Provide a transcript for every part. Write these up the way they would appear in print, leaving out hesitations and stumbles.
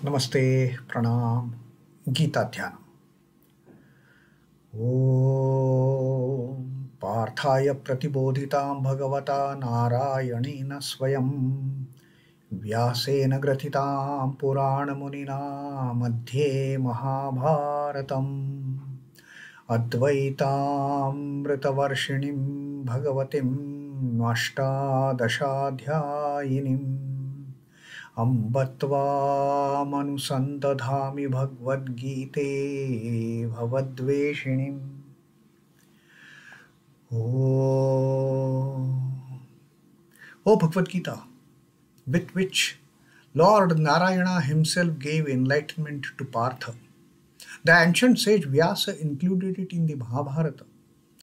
Namaste, Pranam, Gita Dhyanam. Om Parthaya Pratibodhitam Bhagavata Narayanena Swayam Vyasena Gratitam Purana Munina Madhye Mahabharatam Advaitam Ritavarshinim Bhagavatim Ashtadashadhyayinim Ambatvam Bhagavad Gite Bhavadveshinim. Oh Bhagavad Gita, with which Lord Narayana himself gave enlightenment to Partha. The ancient sage Vyasa included it in the Mahabharata.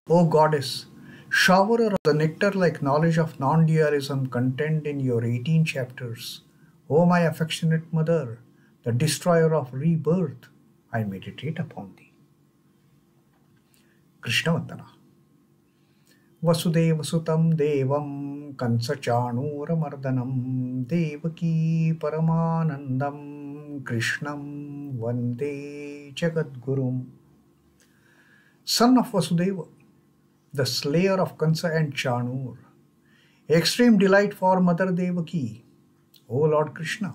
O goddess, showerer of the nectar-like knowledge of non-dualism contained in your 18 chapters, O my affectionate mother, the destroyer of rebirth, I meditate upon thee. Krishna Vandana. Vasudeva Sutam Devam Kansachanuramardanam Devaki Paramanandam Krishnam Vande Jagadgurum. Son of Vasudeva, the slayer of Kansa and Chanur, extreme delight for Mother Devaki, O Lord Krishna,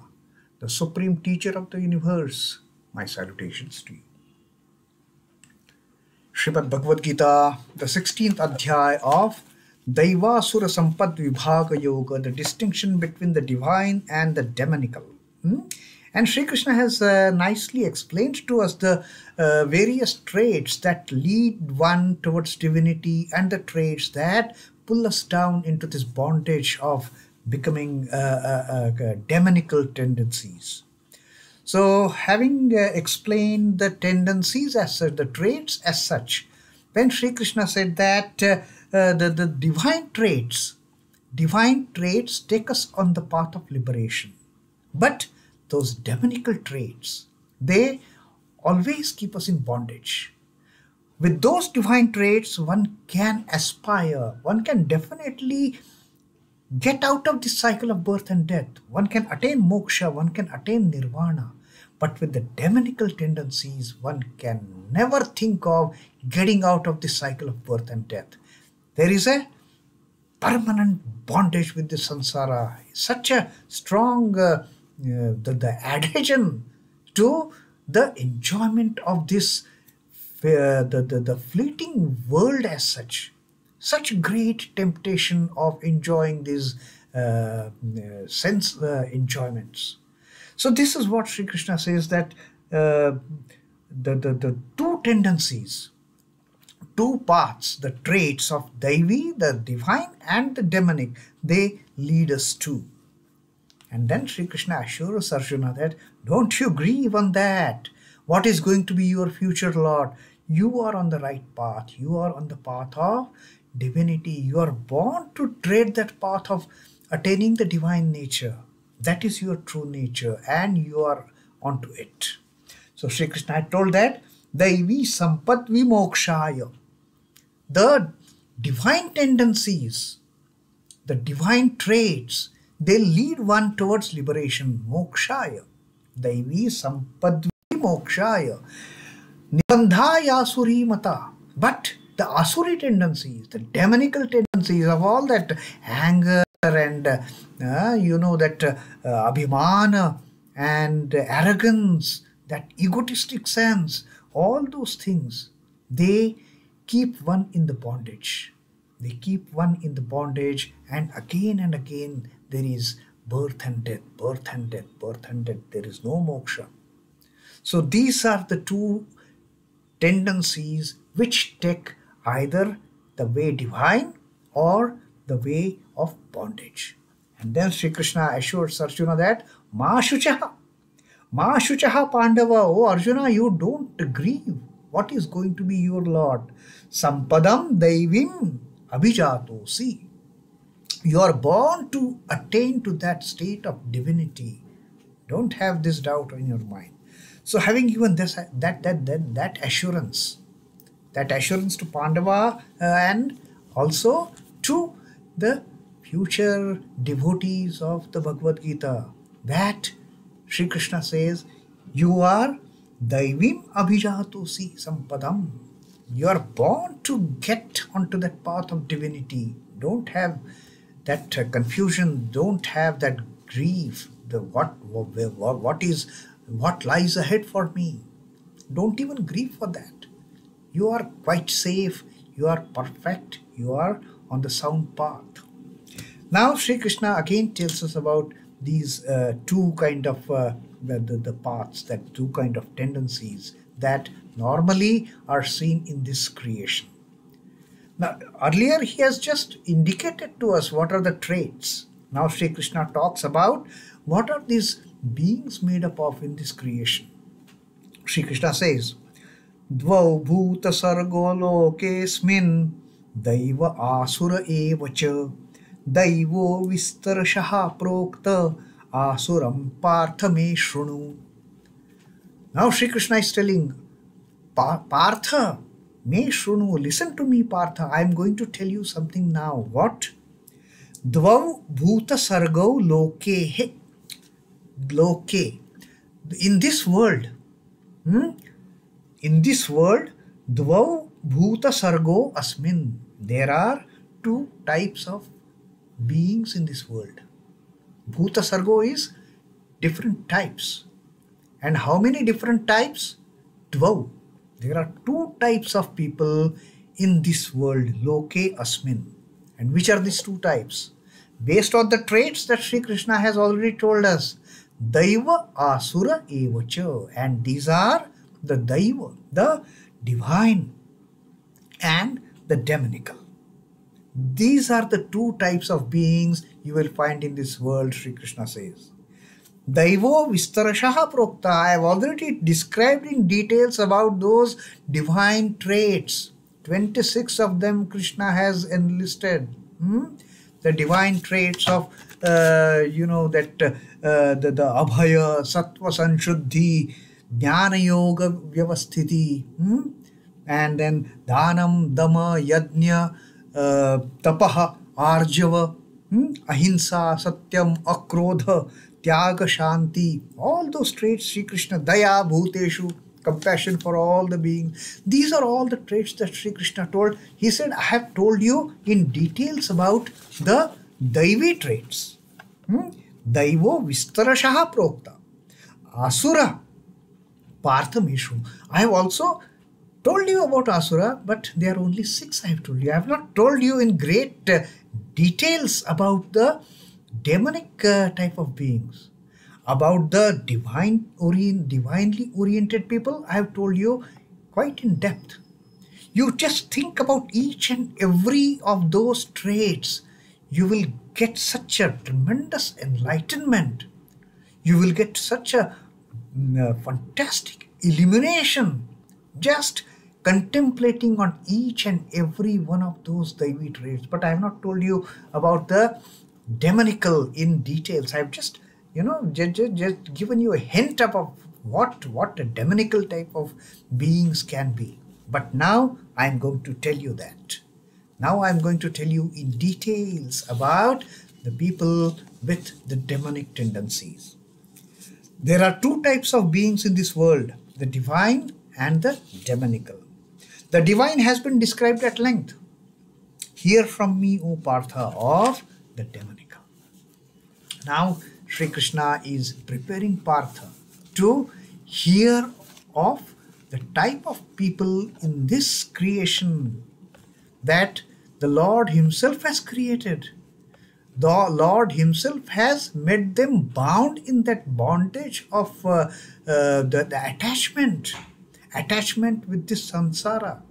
the supreme teacher of the universe, my salutations to you. Srimad Bhagavad Gita, the 16th Adhyaya of Daivasura Sampad Vibhaga Yoga, the distinction between the divine and the demonical. And Sri Krishna has nicely explained to us the various traits that lead one towards divinity and the traits that pull us down into this bondage of becoming demonical tendencies. So having explained the tendencies as such, the traits as such, when Sri Krishna said that the divine traits take us on the path of liberation. But those demonical traits, they always keep us in bondage. With those divine traits, one can aspire, one can definitely get out of this cycle of birth and death. One can attain moksha, one can attain nirvana. But with the demonical tendencies, one can never think of getting out of this cycle of birth and death. There is a permanent bondage with the samsara, such a strong the adhesion to the enjoyment of this the fleeting world as such. Such great temptation of enjoying these sense enjoyments. So this is what Sri Krishna says, that the two tendencies, two paths, the traits of daivi, the divine, and the demonic, they lead us to. And then Sri Krishna assures Arjuna that don't you grieve on that. What is going to be your future, Lord? You are on the right path. You are on the path of divinity. You are born to tread that path of attaining the divine nature. That is your true nature, and you are onto it. So Sri Krishna had told that daivi sampat vimokshaya, the divine tendencies, the divine traits, they lead one towards liberation, mokshaya. Daivi sampat vimokshaya nibandhaya asurimata. But the āsura tendencies, the demonical tendencies of all that anger and that abhimana and arrogance, that egotistic sense, all those things, they keep one in the bondage. They keep one in the bondage, and again there is birth and death, birth and death, birth and death. There is no moksha. So these are the two tendencies which take either the way divine or the way of bondage. And then Sri Krishna assures Arjuna that Ma shuchaha Pandava, oh Arjuna, you don't grieve. What is going to be your Lord? Sampadam daivim abhijato. See, you are born to attain to that state of divinity. Don't have this doubt in your mind. So having given this that assurance to Pandava and also to the future devotees of the Bhagavad Gita, that Sri Krishna says, you are daivim abhijatosi sampadam. You are born to get onto that path of divinity. Don't have that confusion. Don't have that grief. What lies ahead for me? Don't even grieve for that. You are quite safe. You are perfect. You are on the sound path. Now Sri Krishna again tells us about these two kind of the paths, that two kind of tendencies that normally are seen in this creation. Now earlier he has just indicated to us what are the traits. Now Sri Krishna talks about what are these beings made up of in this creation. Sri Krishna says, dvau bhūtasargau loke'smindaiva āsura eva ca daivo vistaraśaḥ prokta āsuraṃ pārtha me śṛṇu. Now Sri Krishna is telling Partha, me śṛṇu, listen to me Partha, I am going to tell you something now. What? Dvau bhūtasargau loke. In this world, dvau bhūtasargau asmin. There are two types of beings in this world. Bhūtasargau is different types. And how many different types? Dvau. There are two types of people in this world, loke asmin. And which are these two types? Based on the traits that Sri Krishna has already told us, daivo āsura eva ca. And these are the daivo, the divine, and the demonical. These are the two types of beings you will find in this world, Sri Krishna says. Daivo vistaraśaḥ prokta. I have already described in details about those divine traits. 26 of them Krishna has enlisted. The divine traits of, the abhaya, sattva sanshuddhi, jnana yoga vyavasthiti, and then dhanam, dama, yajna, tapaha, arjava, ahimsa, satyam, akrodha, tyaga, shanti. All those traits, Sri Krishna, daya, bhuteshu, compassion for all the beings. These are all the traits that Sri Krishna told. He said, I have told you in details about the daivi traits. Daivo vistaraśaḥ prokta. Āsura pārtha me śṛṇu. I have also told you about Asura, but there are only 6 I have told you. I have not told you in great details about the demonic type of beings. About the divinely oriented people, I have told you quite in depth. You just think about each and every of those traits. You will get such a tremendous enlightenment. You will get such a fantastic illumination just contemplating on each and every one of those daivi traits. But I have not told you about the demonical in details. I have just given you a hint of what a demonical type of beings can be. But now I am going to tell you that. Now I am going to tell you in details about the people with the demonic tendencies. There are 2 types of beings in this world, the divine and the demonical. The divine has been described at length. Hear from me, O Partha, of the demonical. Now Sri Krishna is preparing Partha to hear of the type of people in this creation that the Lord himself has created. The Lord himself has made them bound in that bondage of the attachment with this samsara,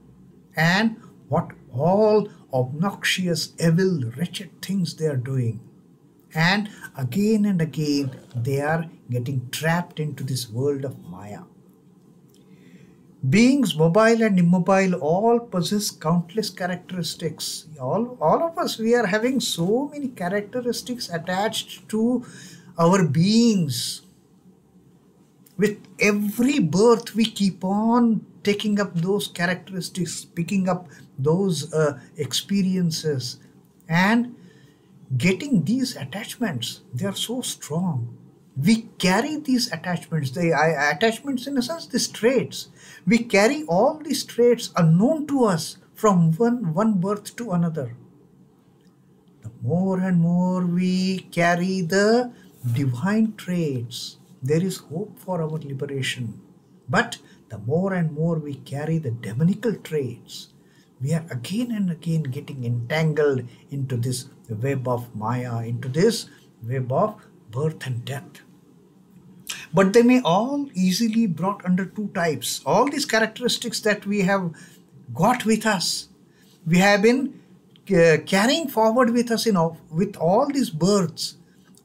and what all obnoxious, evil, wretched things they are doing. And again they are getting trapped into this world of Maya. Beings mobile and immobile all possess countless characteristics. All of us, we are having so many characteristics attached to our beings. With every birth, we keep on taking up those characteristics, picking up those experiences, and getting these attachments. They are so strong. We carry these attachments, attachments in a sense, these traits. We carry all these traits unknown to us from one birth to another. The more and more we carry the divine traits, there is hope for our liberation. But the more and more we carry the demonical traits, we are again and again getting entangled into this web of Maya, into this web of birth and death. But they may all easily brought under two types. All these characteristics that we have got with us, we have been carrying forward with us with all these births,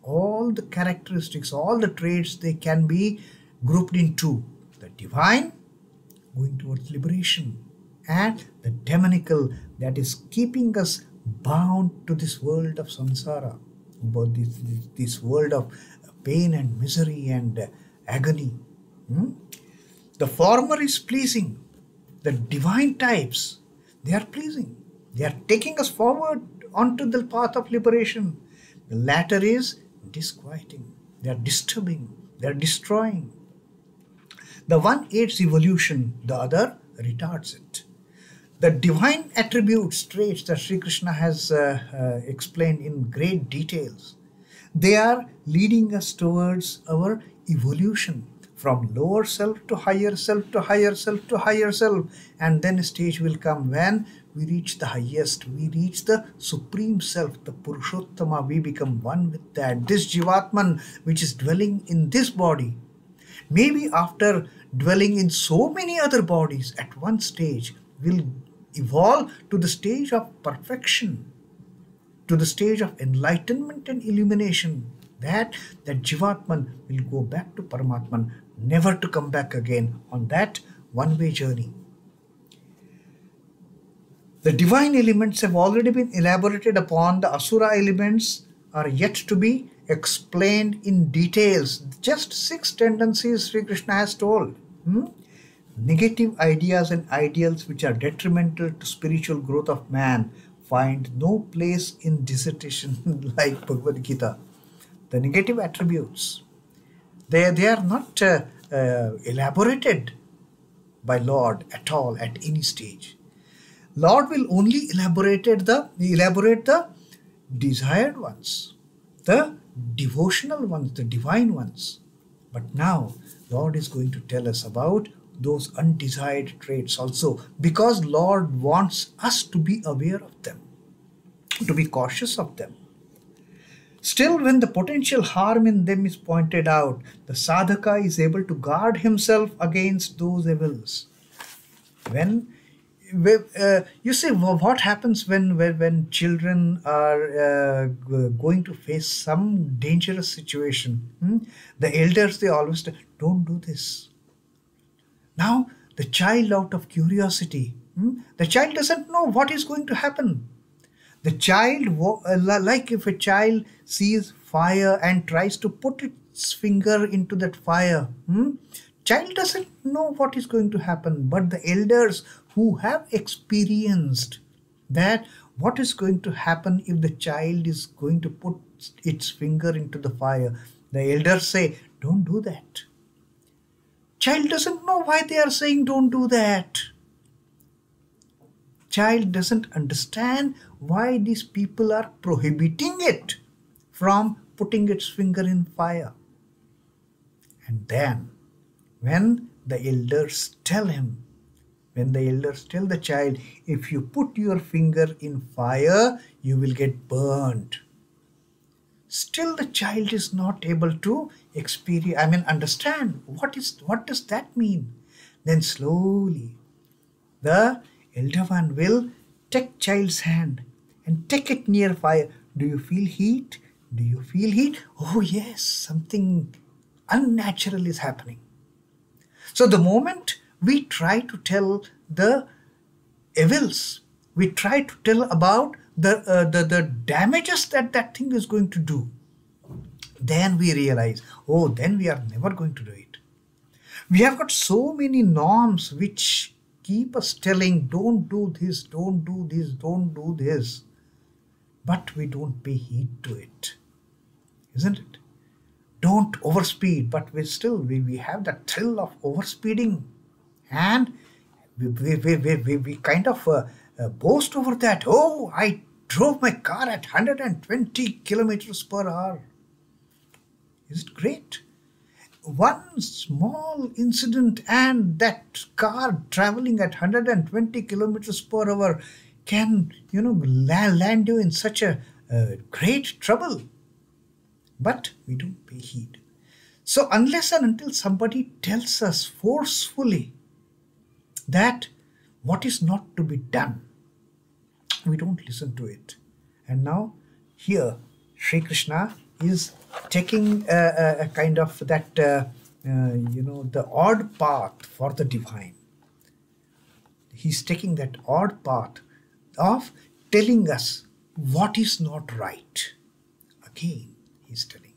all the characteristics, all the traits, they can be grouped into the divine, going towards liberation, and the demonical, that is keeping us bound to this world of samsara, about this world of pain and misery and agony. The former is pleasing. The divine types, they are pleasing. They are taking us forward onto the path of liberation. The latter is disquieting. They are disturbing. They are destroying. The one aids evolution, the other retards it. The divine attributes, traits that Sri Krishna has explained in great details, they are leading us towards our evolution from lower self to higher self to higher self to higher self. And then a stage will come when we reach the highest, we reach the supreme self, the Purushottama. We become one with that. This Jivatman, which is dwelling in this body, maybe after dwelling in so many other bodies, at one stage will evolve to the stage of perfection, to the stage of enlightenment and illumination. That Jivatman will go back to Paramatman, never to come back again on that one-way journey. The divine elements have already been elaborated upon. The āsura elements are yet to be explained in details. Just 6 tendencies Sri Krishna has told. Negative ideas and ideals which are detrimental to spiritual growth of man find no place in dissertation like Bhagavad Gita. The negative attributes, they are not elaborated by Lord at all at any stage. Lord will only elaborate the desired ones, the devotional ones, the divine ones. But now Lord is going to tell us about those undesired traits also, because Lord wants us to be aware of them, to be cautious of them. Still, when the potential harm in them is pointed out, the sadhaka is able to guard himself against those evils. You see, what happens when children are going to face some dangerous situation? The elders, they always say, don't do this. Now, the child, out of curiosity, the child doesn't know what is going to happen. The child, like if a child sees fire and tries to put its finger into that fire, child doesn't know what is going to happen. But the elders who have experienced that, what is going to happen if the child is going to put its finger into the fire, the elders say, don't do that. Child doesn't know why they are saying don't do that. Child doesn't understand why these people are prohibiting it from putting its finger in fire. And then when the elders tell him, when the elders tell the child, if you put your finger in fire, you will get burned. Still the child is not able to understand what does that mean. Then slowly the elder one will take child's hand and take it near fire. Do you feel heat? Do you feel heat? Oh yes, something unnatural is happening. So the moment we try to tell the evils, we try to tell about the damages that thing is going to do, then we realize, oh, then we are never going to do it. We have got so many norms which keep us telling, don't do this, don't do this, don't do this. But we don't pay heed to it, isn't it? don't overspeed, but we have that thrill of overspeeding, and we kind of boast over that. Oh, I drove my car at 120 kilometers per hour. Is it great? One small incident and that car traveling at 120 kilometers per hour can, land you in such a great trouble. But we don't pay heed. So unless and until somebody tells us forcefully that what is not to be done, we don't listen to it. And now here Sri Krishna is taking a kind of that, the odd path for the divine. He's taking that odd path of telling us what is not right. Again, he's telling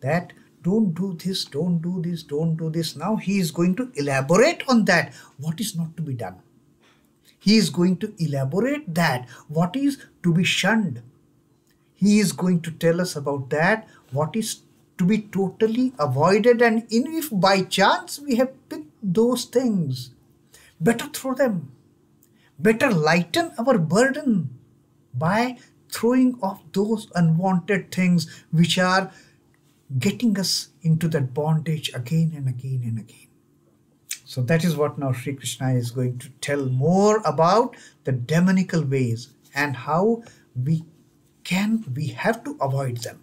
that don't do this, don't do this, don't do this. Now he is going to elaborate on that, what is not to be done. He is going to elaborate that, what is to be shunned. He is going to tell us about that, what is to be totally avoided, and if by chance we have picked those things, better throw them. Better lighten our burden by throwing off those unwanted things which are getting us into that bondage again and again and again. So that is what now Sri Krishna is going to tell more about the demonical ways and how we have to avoid them.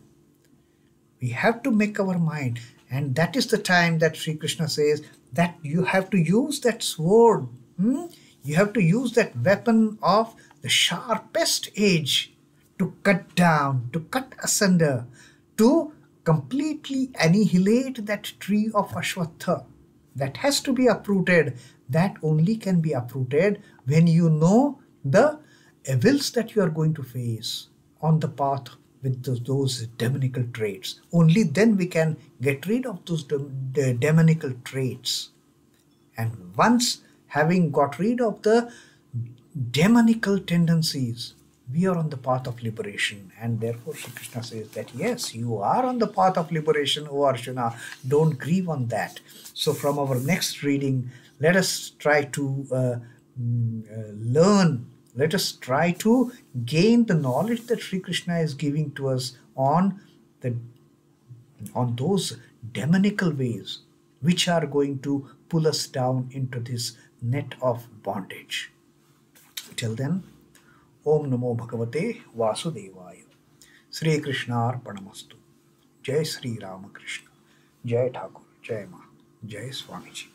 We have to make our mind, and that is the time that Sri Krishna says that you have to use that sword. You have to use that weapon of the sharpest edge to cut down, to cut asunder, to completely annihilate that tree of Ashwatha that has to be uprooted. That only can be uprooted when you know the evils that you are going to face on the path with those demonical traits. Only then we can get rid of those demonical traits. And once having got rid of the demonical tendencies, we are on the path of liberation. And therefore Sri Krishna says that yes, you are on the path of liberation, O Arjuna. Don't grieve on that. So from our next reading, let us try to learn. Let us try to gain the knowledge that Sri Krishna is giving to us on those demonical ways which are going to pull us down into this net of bondage. Till then, Om Namo Bhagavate Vasudevaya. Sri Krishna Arpanamastu. Jai Sri Ramakrishna. Jai Thakur. Jai Ma. Jai Swamiji.